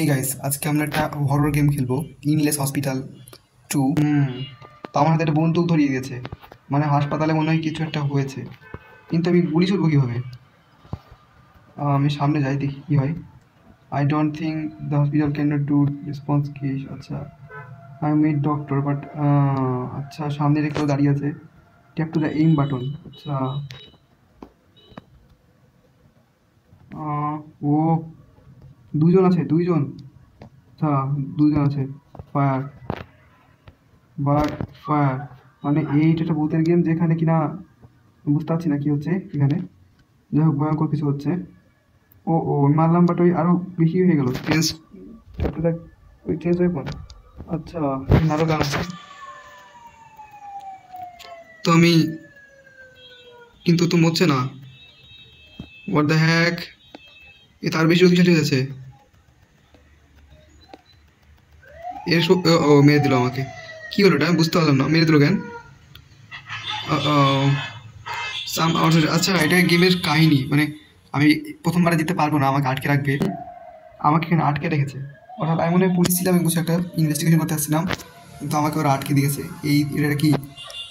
Hey guys, আজকে আমরা একটা হরর গেম খেলবো, ইনলেস হসপিটাল 2। তো আমার হাতে একটা বন্দুক ধরিয়ে গেছে, মানে হাসপাতালে মনে হয় কিছু একটা হয়েছে, কিন্তু আমি গুলি ছুড়বো কীভাবে? আমি সামনে যাই, দেখি কী হয়। I don't think the hospital can not do response case. আচ্ছা, আই মিট ডক্টর বাট আচ্ছা, সামনে কেউ দাঁড়িয়ে আছে। Tap to the aim button. আচ্ছা, ও দুজন আছে, দুইজন। আচ্ছা, দুজন আছে। ফায়ার বাট ফায়ার, মানে এইটা একটা ভূতের গেম যেখানে কিনা বুঝতে পারছি না কি হচ্ছে এখানে। যাই হোক, ভয়ঙ্কর কিছু হচ্ছে। ও ও মারলাম, বাট ওই আরো বেশি হয়ে গেল। চেঞ্জ, ওই চেঞ্জ হয়ে পড়। আচ্ছা, আরো গান আছে। তো আমি কিন্তু তো মরছে না। হোয়াট দ্য হ্যাক, এ তার বেশি শক্তিশালী হয়েছে। এর ও মেরে দিল আমাকে। কি হলো এটা বুঝতে পারলাম না, মেরে দিল কেন? আচ্ছা, এটা গেমের কাহিনী, মানে আমি প্রথমবারে দিতে পারবো না, আমাকে আটকে রাখবে। আমাকে এখানে আটকে রেখেছে। অর্থাৎ আমি মনে হয় পুলিশ ছিলাম, কিছু একটা ইনভেস্টিগেশন করতে আসছিলাম, কিন্তু আমাকে ওরা আটকে দিয়েছে। এটা কি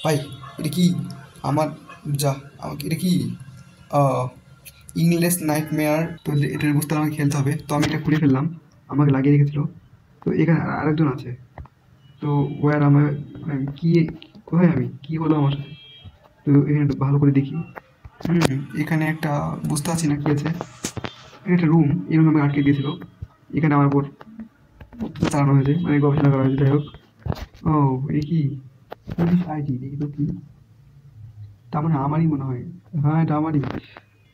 ভাই? এটা কি আমার যা আমাকে এটা কি ইংলিশ নাইটমেয়ার? তো এটা বুঝতে আমাকে খেলতে হবে। তো আমি এটা খুলে ফেললাম, আমাকে লাগিয়ে রেখেছিল। তো এখানে আরেকজন আছে। তো ওয়ার আমার কি, কোথায় আমি, কি হলো আমার সাথে? তো এখানে একটু ভালো করে দেখি। এখানে একটা বুঝতে পারছি না কি আছে। একটা রুম, এই রুমে আমাকে আটকে দিয়েছিল। এখানে আমার উপর অত্যাচার চালানো হয়েছে, মানে গবেষণা করা হয়েছে। যাই হোক, ও এই কি পুলিশ আইডি, দেখি তো কি। তার মানে আমারই মনে হয়। হ্যাঁ, এটা আমারই।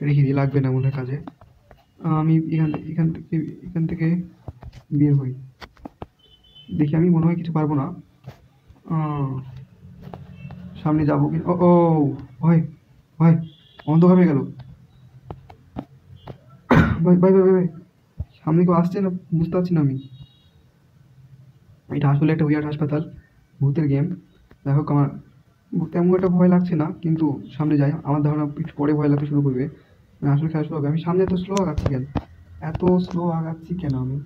রেখে দিয়ে লাগবে না মনে হয় কাজে। আমি এখান থেকে বের হই। দেখি, আমি মনে হয় কিছু পারবো না। সামনে যাবো কি? ও ও ভয়, ভয়, অন্ধকার হয়ে গেল। ভাই ভাই ভাই ভাই, সামনে কেউ আসছে না, বুঝতে পারছি না আমি। এটা আসলে একটা উইয়ার্ড হাসপাতাল, ভূতের গেম। যাই হোক, আমার তেমন একটা ভয় লাগছে না, কিন্তু সামনে যাই। আমার ধারণা একটু পরে ভয় লাগতে শুরু করবে, মানে আসলে খেলা শুরু হবে। আমি সামনে এত স্লো আগাচ্ছি কেন, এত স্লো আগাচ্ছি কেন আমি?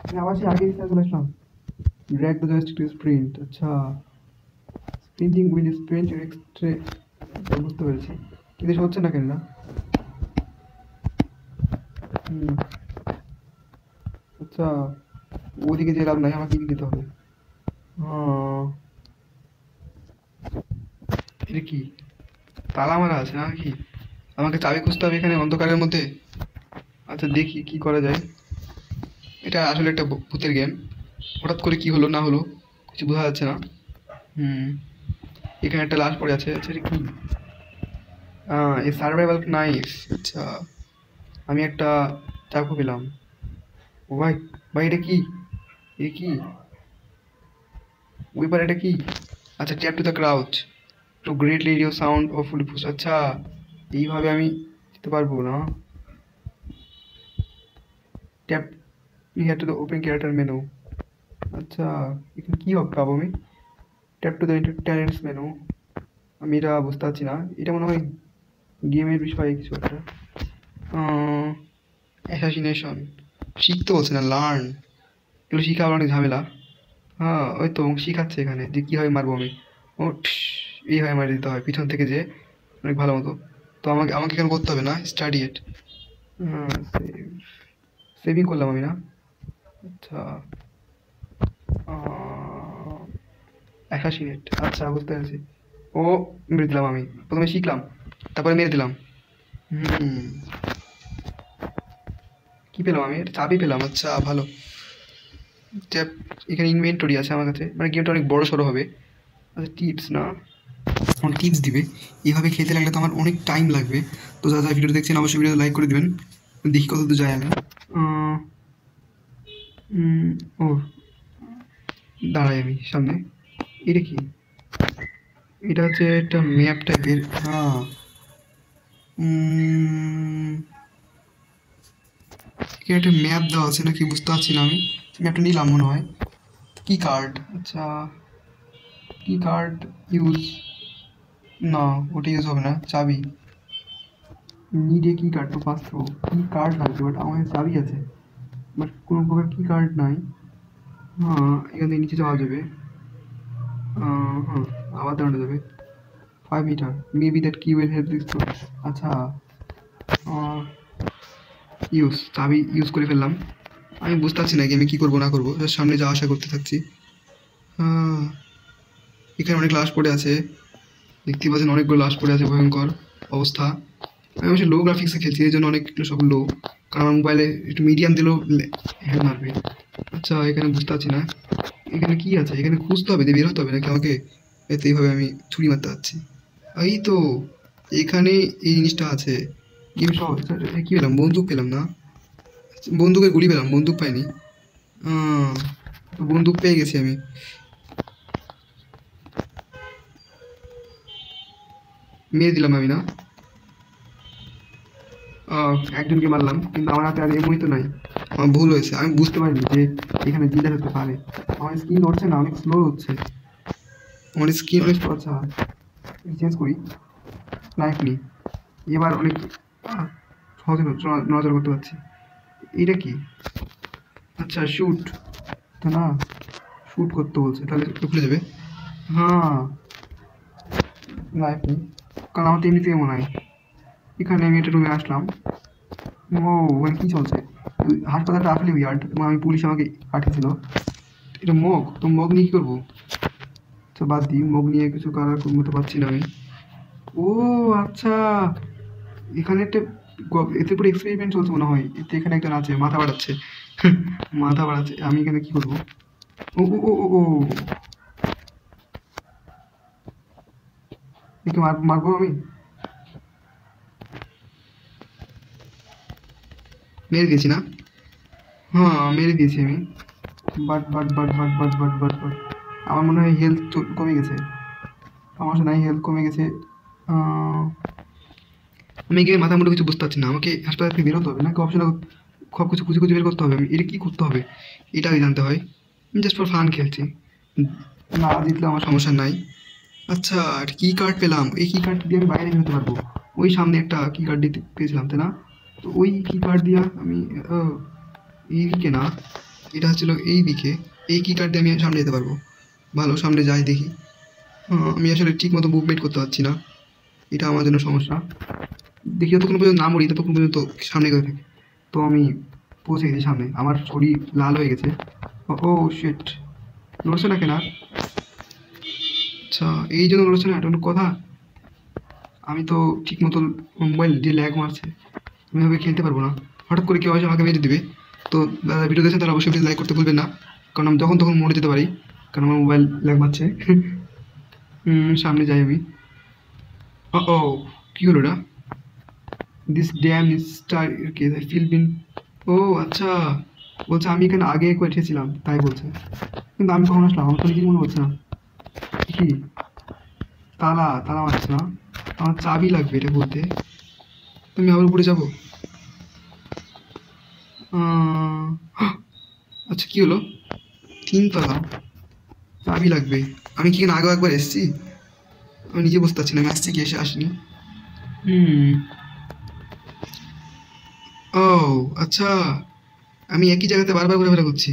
আমি আবার সেই আগের দিকে চলে আসলাম। Drag the joystick to sprint. আচ্ছা, স্প্রিন্টিং উইল স্প্রিন্ট এক্সট্রে। বুঝতে পেরেছি, কিন্তু এসব হচ্ছে না কেন না? আচ্ছা, ওদিকে যে লাভ নাই, আমাকে এদিকে যেতে হবে। এটা কি তালা মারা আছে নাকি? আমাকে চাবি খুঁজতে হবে এখানে অন্ধকারের মধ্যে। আচ্ছা, দেখি কি করা যায়। এটা আসলে একটা ভূতের গেম। হঠাৎ করে কি হলো না হলো কিছু বোঝা যাচ্ছে না। এখানে একটা লাশ পড়ে আছে। আচ্ছা, এটা কি? এই সার্ভাইভাল নাইফ। আচ্ছা, আমি একটা চাকু পেলাম। ও ভাই, ভাই এটা কি? এ কি উইপার? এটা কি? আচ্ছা, tap to the crouch to greatly reduce sound of ফুলিফুস। আচ্ছা, এইভাবে আমি দিতে পারবো না। Tap here to the open character menu. আচ্ছা, এখানে কী হবে পাবো আমি? Tap to the talents menu. আমি এটা বুঝতে পারছি না, এটা মনে হয় গেমের বিষয়ে কিছু একটা। অ্যাসাসিনেশন শিখতে বলছে না, লার্ন। এগুলো শিখা আবার অনেক ঝামেলা। হ্যাঁ, ওই তো শিখাচ্ছে এখানে যে কীভাবে মারবো আমি। ও এইভাবে মারি দিতে হয় পিছন থেকে, যে অনেক ভালো মতো। তো আমাকে আমাকে এখানে করতে হবে না, স্টাডি ইট। সেভিং করলাম আমি না? আচ্ছা, অ্যাসাসিনেট। আচ্ছা, বুঝতে পেরেছি। ও মেরে দিলাম, আমি প্রথমে শিখলাম, তারপরে মেরে দিলাম। কি পেলাম আমি? এটা চাবি পেলাম। আচ্ছা, ভালো। ট্যাপ, এখানে ইনভেন্টরি আছে আমার কাছে, মানে গেমটা অনেক বড় সড়ো হবে। আচ্ছা, টিপস না, অনেক টিপস দিবে। এইভাবে খেলতে লাগলে তো আমার অনেক টাইম লাগবে। তো যারা যারা ভিডিওটা দেখছেন অবশ্যই ভিডিও লাইক করে দেবেন। দেখি কত দূর যায় আমি। ও দাঁড়াই আমি সামনে। এটা কি? এটা হচ্ছে একটা ম্যাপ টাইপের। হ্যাঁ, এখানে একটা ম্যাপ দেওয়া আছে নাকি বুঝতে পারছি না আমি। ম্যাপটা নিলাম মনে হয়। কি কার্ড? আচ্ছা, কি কার্ড ইউজ? না, ওটা ইউজ হবে না। চাবি নিডে কি কার্ড তো পাঁচশো। কি কার্ড লাগবে? বাট আমার কাছে চাবি আছে। বাট কোনো প্রকার কি কার্ড নাই। হ্যাঁ, এখান থেকে নিচে যাওয়া যাবে। হ্যাঁ, আবার দাঁড়ানো যাবে। 5 মিটার, মেবি দ্যাট কি উইল হেল্প দিস টু। আচ্ছা, চাবি ইউজ করে ফেললাম। আমি বুঝতে পারছি না গেমে কী করবো না করবো, জাস্ট সামনে যাওয়া আশা করতে থাকছি। হ্যাঁ, এখানে অনেক লাশ পড়ে আছে, দেখতে পাচ্ছেন অনেকগুলো লাশ পড়ে আছে, ভয়ঙ্কর অবস্থা। আমি অবশ্যই লো গ্রাফিক্সে খেলছি, এই জন্য অনেকগুলো সব লো, কারণ আমার মোবাইলে একটু মিডিয়াম দিলেও হ্যাঁ মারবে। আচ্ছা, এখানে বুঝতে পারছি না এখানে কি আছে, এখানে খুঁজতে হবে, দিয়ে বের হতে হবে নাকি আমাকে? এতে এইভাবে আমি ছুরি মারতে পারছি। এই তো, এখানে এই জিনিসটা আছে। গেম সহ কি পেলাম? বন্দুক পেলাম না, বন্দুকের গুলি পেলাম, বন্দুক পাইনি। তো বন্দুক পেয়ে গেছি আমি। মেরে দিলাম আমি না? একজনকে মারলাম, কিন্তু আমার হাতে আর এমনই তো নাই। আমার ভুল হয়েছে, আমি বুঝতে পারিনি যে এখানে জিদার হতে পারে। আমার স্কিন নড়ছে না, অনেক স্লো হচ্ছে আমার স্কিন, অনেক স্লো। আচ্ছা, চেঞ্জ করি, লাইফ নিই, এবার অনেক সহজে নড়াচড়া করতে পারছি। এইটা কি? আচ্ছা, শ্যুট তো না, শ্যুট করতে বলছে, তাহলে খুলে যাবে। হ্যাঁ, লাইফ নেই, কারণ আমার তো এমনিতেই মনে হয়। এখানে আমি একটা রুমে আসলাম। ও, ওখানে কী চলছে? হাসপাতালটা আসলে উইয়ার্ড, আমি পুলিশ আমাকে পাঠিয়েছিল। এটা মগ, তো মগ নিয়ে কী করবো? তো বাদ দিই, মগ নিয়ে কিছু করার মতো পাচ্ছি না আমি। ও আচ্ছা, এখানে একটা এতে পুরো এক্সপেরিমেন্ট চলছে মনে হয়। এতে এখানে একজন আছে, মাথা বাড়াচ্ছে। মাথা বাড়াচ্ছে, আমি এখানে কী করবো? ও ও ও ও ও, একে মারবো আমি? মেরে দিয়েছি না? হ্যাঁ, মেরে দিয়েছি আমি। But but but but but but but but আমার মনে হয় হেলথ কমে গেছে। সমস্যা নাই, হেলথ কমে গেছে। আমি গিয়ে মাথা মুন্ডু কিছু বুঝতে পারছি না, আমাকে হাসপাতাল থেকে বেরোতে হবে নাকি অপশন সব কিছু খুঁজে খুঁজে বের করতে হবে? আমি এটা কী করতে হবে এটা আগে জানতে হয়। আমি জাস্ট ফর ফান খেলছি, না জিতলে আমার সমস্যা নাই। আচ্ছা, একটা কি কার্ড পেলাম, এই কি কার্ড দিয়ে আমি বাইরে বেরোতে পারবো। ওই সামনে একটা কি কার্ড দিতে পেয়েছিলাম, তাই না? তো ওই কি কার্ড দিয়া আমি এই দিকে না, এটা হচ্ছিল এই দিকে। এই কি কার্ড দিয়ে আমি সামনে যেতে পারবো। ভালো, সামনে যাই দেখি। আমি আসলে ঠিক মতো মুভমেন্ট করতে পারছি না, এটা আমার জন্য সমস্যা। দেখি যতক্ষণ পর্যন্ত না মরি ততক্ষণ পর্যন্ত সামনে এগোতে থাকে। তো আমি পৌঁছে গেছি সামনে, আমার শরীর লাল হয়ে গেছে। ও শিট, নড়ছে না কেন আর? আচ্ছা, এই জন্য নড়ছে না, এটা কোনো কথা? আমি তো ঠিক মতো, মোবাইল দিয়ে ল্যাগ মারছে, আমি এভাবে খেলতে পারবো না। হঠাৎ করে কেউ হয়তো আমাকে মেরে দেবে। তো যারা ভিডিও দেখছেন তারা অবশ্যই প্লিজ লাইক করতে ভুলবেন না, কারণ আমি যখন তখন মরে যেতে পারি, কারণ আমার মোবাইল ল্যাগ মারছে। সামনে যাই আমি। ও, কী হলো এটা? This damn is star case I feel been. ও আচ্ছা, বলছে আমি এখানে আগে একবার এসেছিলাম তাই বলছে, কিন্তু আমি কখন আসলাম আমার তো নিজেই মনে হচ্ছে না। কি তালা, তালা মারছে না, আমার চাবি লাগবে এটা বলতে। তুমি আবার উপরে যাবো? আচ্ছা, কি হলো? 3 তলা, চাবি লাগবে। আমি কি এখানে আগেও একবার এসেছি? আমি নিজে বুঝতে পারছি না আমি আসছি কি এসে আসিনি। হুম, ও আচ্ছা, আমি একই জায়গাতে বারবার ঘোরাফেরা করছি।